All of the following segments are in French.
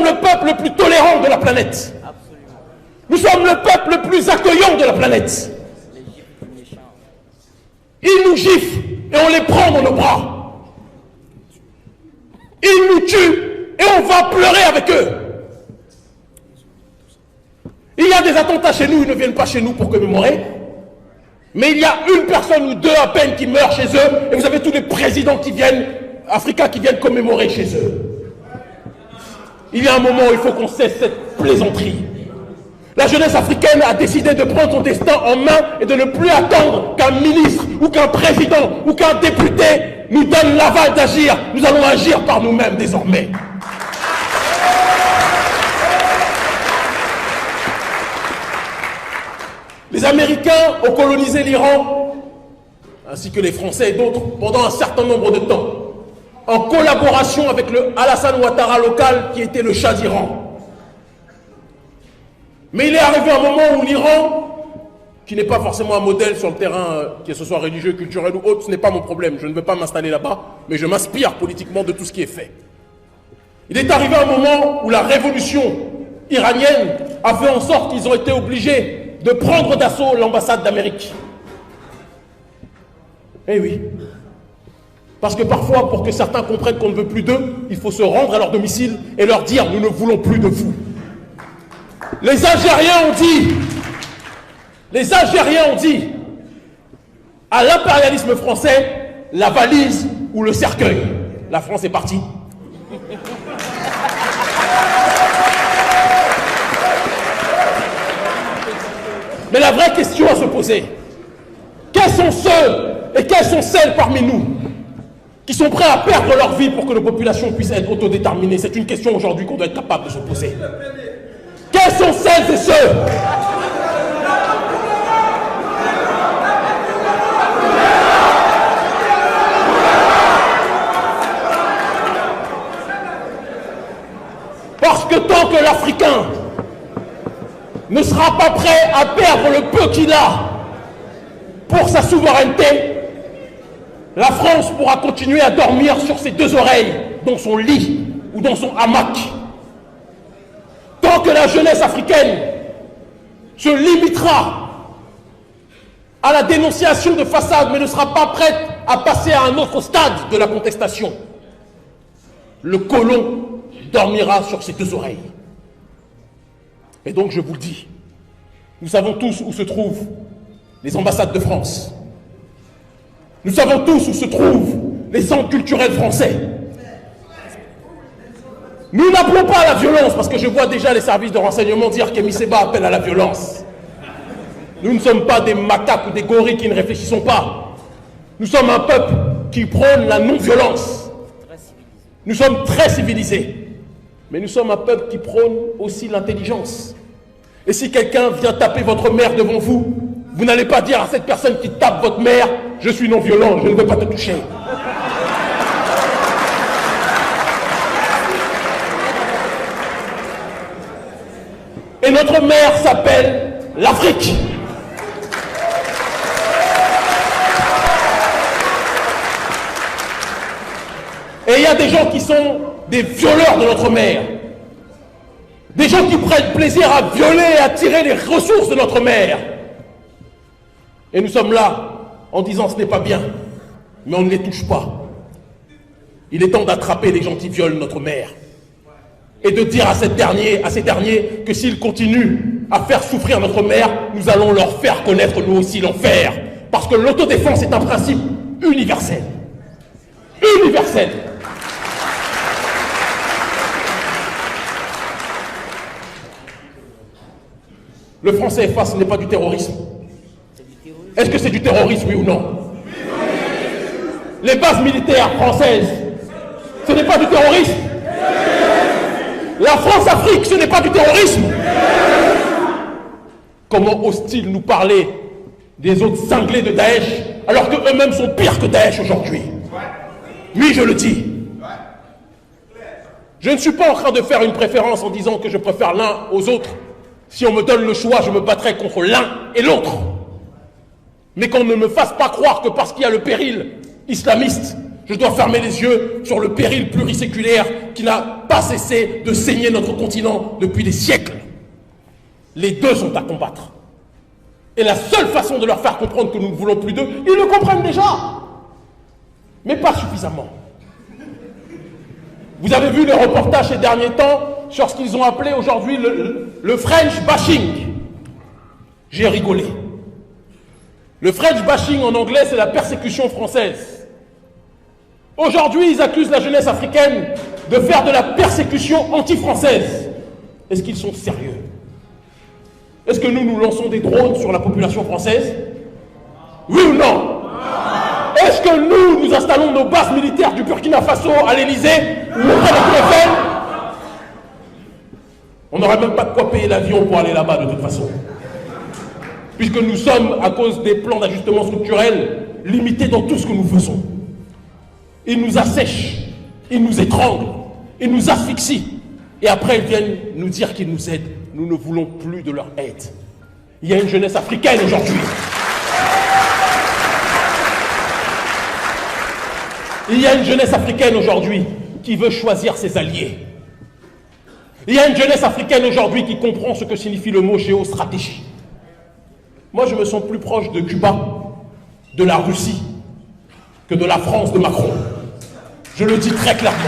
le peuple le plus tolérant de la planète. Nous sommes le peuple le plus accueillant de la planète. Ils nous giflent et on les prend dans nos bras. Ils nous tuent et on va pleurer avec eux. Il y a des attentats chez nous, ils ne viennent pas chez nous pour commémorer. Mais il y a une personne ou deux à peine qui meurent chez eux et vous avez tous les présidents qui viennent, africains qui viennent commémorer chez eux. Il y a un moment où il faut qu'on cesse cette plaisanterie. La jeunesse africaine a décidé de prendre son destin en main et de ne plus attendre qu'un ministre ou qu'un président ou qu'un député nous donne l'aval d'agir. Nous allons agir par nous-mêmes désormais. Les Américains ont colonisé l'Iran, ainsi que les Français et d'autres, pendant un certain nombre de temps, en collaboration avec le Alassane Ouattara local qui était le Shah d'Iran. Mais il est arrivé un moment où l'Iran, qui n'est pas forcément un modèle sur le terrain, que ce soit religieux, culturel ou autre, ce n'est pas mon problème, je ne veux pas m'installer là-bas, mais je m'inspire politiquement de tout ce qui est fait. Il est arrivé un moment où la révolution iranienne a fait en sorte qu'ils ont été obligés de prendre d'assaut l'ambassade d'Amérique. Eh oui. Parce que parfois, pour que certains comprennent qu'on ne veut plus d'eux, il faut se rendre à leur domicile et leur dire « nous ne voulons plus de vous ». Les Algériens ont dit à l'impérialisme français la valise ou le cercueil. La France est partie. Mais la vraie question à se poser, quels sont ceux et quelles sont celles parmi nous qui sont prêts à perdre leur vie pour que nos populations puissent être autodéterminées? C'est une question aujourd'hui qu'on doit être capable de se poser. Quels sont celles et ceux parce que tant que l'Africain ne sera pas prêt à perdre le peu qu'il a pour sa souveraineté, la France pourra continuer à dormir sur ses deux oreilles, dans son lit ou dans son hamac. Tant que la jeunesse africaine se limitera à la dénonciation de façade, mais ne sera pas prête à passer à un autre stade de la contestation, le colon dormira sur ses deux oreilles. Et donc je vous le dis, nous savons tous où se trouvent les ambassades de France. Nous savons tous où se trouvent les centres culturels français. Nous n'appelons pas à la violence, parce que je vois déjà les services de renseignement dire qu'Kémy Séba appelle à la violence. Nous ne sommes pas des macaques ou des gorilles qui ne réfléchissons pas. Nous sommes un peuple qui prône la non-violence. Nous sommes très civilisés. Mais nous sommes un peuple qui prône aussi l'intelligence. Et si quelqu'un vient taper votre mère devant vous, vous n'allez pas dire à cette personne qui tape votre mère « Je suis non-violent, je ne veux pas te toucher ». Et notre mère s'appelle l'Afrique. Et il y a des gens qui sont des violeurs de notre mer. Des gens qui prennent plaisir à violer et à tirer les ressources de notre mer. Et nous sommes là en disant ce n'est pas bien, mais on ne les touche pas. Il est temps d'attraper les gens qui violent notre mer. Et de dire à ces derniers que s'ils continuent à faire souffrir notre mer, nous allons leur faire connaître nous aussi l'enfer. Parce que l'autodéfense est un principe universel. Universel. Le franc CFA, ce n'est pas du terrorisme. Est-ce que c'est du terrorisme, oui ou non? Les bases militaires françaises, ce n'est pas du terrorisme. La France-Afrique, ce n'est pas du terrorisme. Comment osent-ils nous parler des autres cinglés de Daesh, alors qu'eux-mêmes sont pires que Daesh aujourd'hui? Oui, je le dis. Je ne suis pas en train de faire une préférence en disant que je préfère l'un aux autres. Si on me donne le choix, je me battrai contre l'un et l'autre. Mais qu'on ne me fasse pas croire que parce qu'il y a le péril islamiste, je dois fermer les yeux sur le péril pluriséculaire qui n'a pas cessé de saigner notre continent depuis des siècles. Les deux sont à combattre. Et la seule façon de leur faire comprendre que nous ne voulons plus d'eux, ils le comprennent déjà, mais pas suffisamment. Vous avez vu les reportages ces derniers temps sur ce qu'ils ont appelé aujourd'hui le French bashing. J'ai rigolé. Le French bashing en anglais, c'est la persécution française. Aujourd'hui, ils accusent la jeunesse africaine de faire de la persécution anti-française. Est-ce qu'ils sont sérieux? Est-ce que nous lançons des drones sur la population française? Oui ou non? Est-ce que nous installons nos bases militaires du Burkina Faso à l'Élysée ou auprès de Crefel? On n'aurait même pas de quoi payer l'avion pour aller là-bas de toute façon. Puisque nous sommes, à cause des plans d'ajustement structurel, limités dans tout ce que nous faisons. Ils nous assèchent, ils nous étranglent, ils nous asphyxient. Et après, ils viennent nous dire qu'ils nous aident. Nous ne voulons plus de leur aide. Il y a une jeunesse africaine aujourd'hui. Il y a une jeunesse africaine aujourd'hui qui veut choisir ses alliés. Il y a une jeunesse africaine aujourd'hui qui comprend ce que signifie le mot géostratégie. Moi, je me sens plus proche de Cuba, de la Russie, que de la France de Macron. Je le dis très clairement.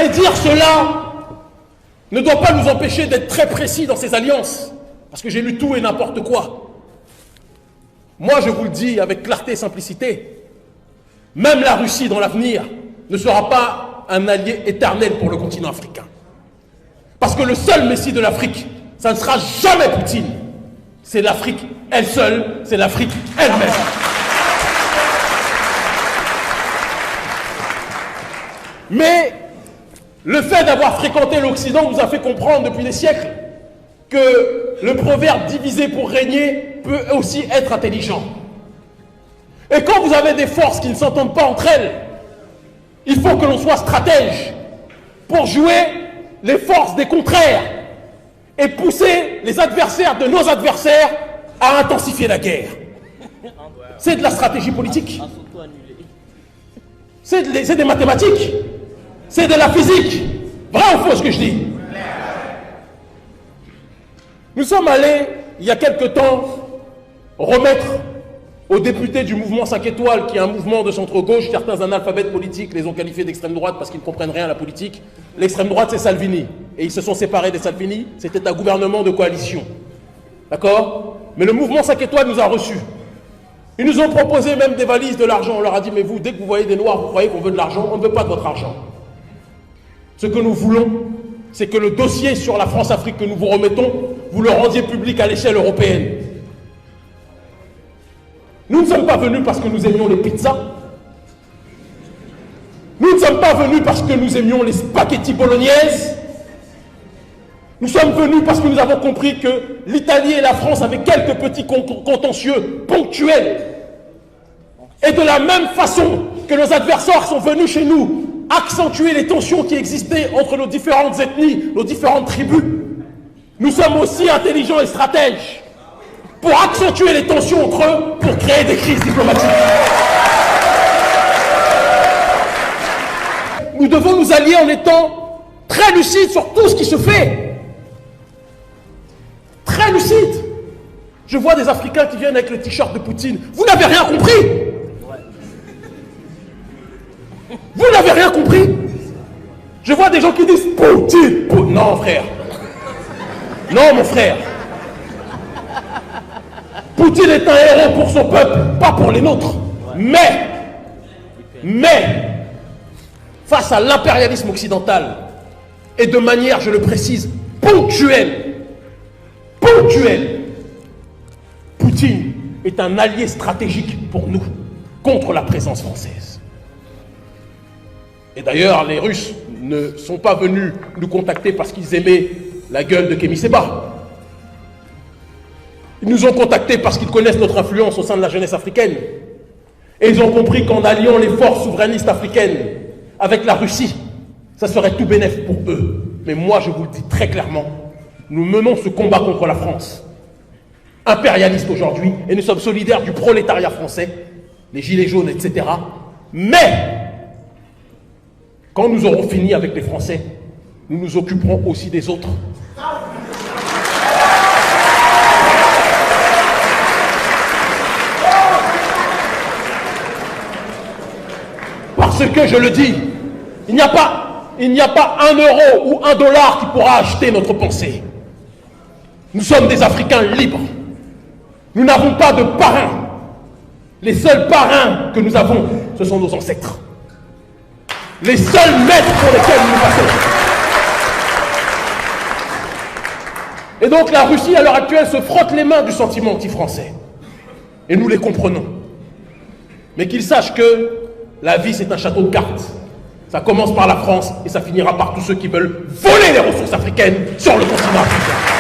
Et dire cela ne doit pas nous empêcher d'être très précis dans ces alliances, parce que j'ai lu tout et n'importe quoi. Moi, je vous le dis avec clarté et simplicité, même la Russie dans l'avenir ne sera pas un allié éternel pour le continent africain. Parce que le seul messie de l'Afrique, ça ne sera jamais Poutine. C'est l'Afrique elle seule, c'est l'Afrique elle-même. Mais le fait d'avoir fréquenté l'Occident nous a fait comprendre depuis des siècles que le proverbe « diviser pour régner » peut aussi être intelligent. Et quand vous avez des forces qui ne s'entendent pas entre elles, il faut que l'on soit stratège pour jouer les forces des contraires et pousser les adversaires de nos adversaires à intensifier la guerre. C'est de la stratégie politique. C'est des mathématiques. C'est de la physique. Vrai ou faux ce que je dis? Nous sommes allés, il y a quelque temps, remettre aux députés du mouvement 5 étoiles, qui est un mouvement de centre-gauche, certains analphabètes politiques les ont qualifiés d'extrême droite parce qu'ils ne comprennent rien à la politique. L'extrême droite, c'est Salvini. Et ils se sont séparés des Salvini, c'était un gouvernement de coalition. D'accord? Mais le mouvement 5 étoiles nous a reçus. Ils nous ont proposé même des valises, de l'argent. On leur a dit, mais vous, dès que vous voyez des Noirs, vous croyez qu'on veut de l'argent? On ne veut pas de votre argent. Ce que nous voulons, c'est que le dossier sur la France-Afrique que nous vous remettons, vous le rendiez public à l'échelle européenne. Nous ne sommes pas venus parce que nous aimions les pizzas. Nous ne sommes pas venus parce que nous aimions les spaghettis bolognaises. Nous sommes venus parce que nous avons compris que l'Italie et la France avaient quelques petits contentieux ponctuels. Et de la même façon que nos adversaires sont venus chez nous accentuer les tensions qui existaient entre nos différentes ethnies, nos différentes tribus, nous sommes aussi intelligents et stratèges pour accentuer les tensions entre eux, pour créer des crises diplomatiques. Nous devons nous allier en étant très lucides sur tout ce qui se fait. Très lucides. Je vois des Africains qui viennent avec le t-shirt de Poutine. Vous n'avez rien compris. Vous n'avez rien compris. Je vois des gens qui disent Poutine. Non, frère. Non, mon frère. Poutine est un héros pour son peuple, pas pour les nôtres. Mais, face à l'impérialisme occidental, et de manière, je le précise, ponctuelle, Poutine est un allié stratégique pour nous, contre la présence française. Et d'ailleurs, les Russes ne sont pas venus nous contacter parce qu'ils aimaient la gueule de Kémy Séba. Ils nous ont contactés parce qu'ils connaissent notre influence au sein de la jeunesse africaine. Et ils ont compris qu'en alliant les forces souverainistes africaines avec la Russie, ça serait tout bénef pour eux. Mais moi, je vous le dis très clairement, nous menons ce combat contre la France, impérialiste aujourd'hui, et nous sommes solidaires du prolétariat français, les gilets jaunes, etc. Mais, quand nous aurons fini avec les Français, nous nous occuperons aussi des autres. Parce que, je le dis, il n'y a pas 1 euro ou 1 dollar qui pourra acheter notre pensée. Nous sommes des Africains libres. Nous n'avons pas de parrains. Les seuls parrains que nous avons, ce sont nos ancêtres. Les seuls maîtres pour lesquels nous passons. Et donc la Russie, à l'heure actuelle, se frotte les mains du sentiment anti-français. Et nous les comprenons. Mais qu'ils sachent que la vie, c'est un château de cartes. Ça commence par la France et ça finira par tous ceux qui veulent voler les ressources africaines sur le continent africain.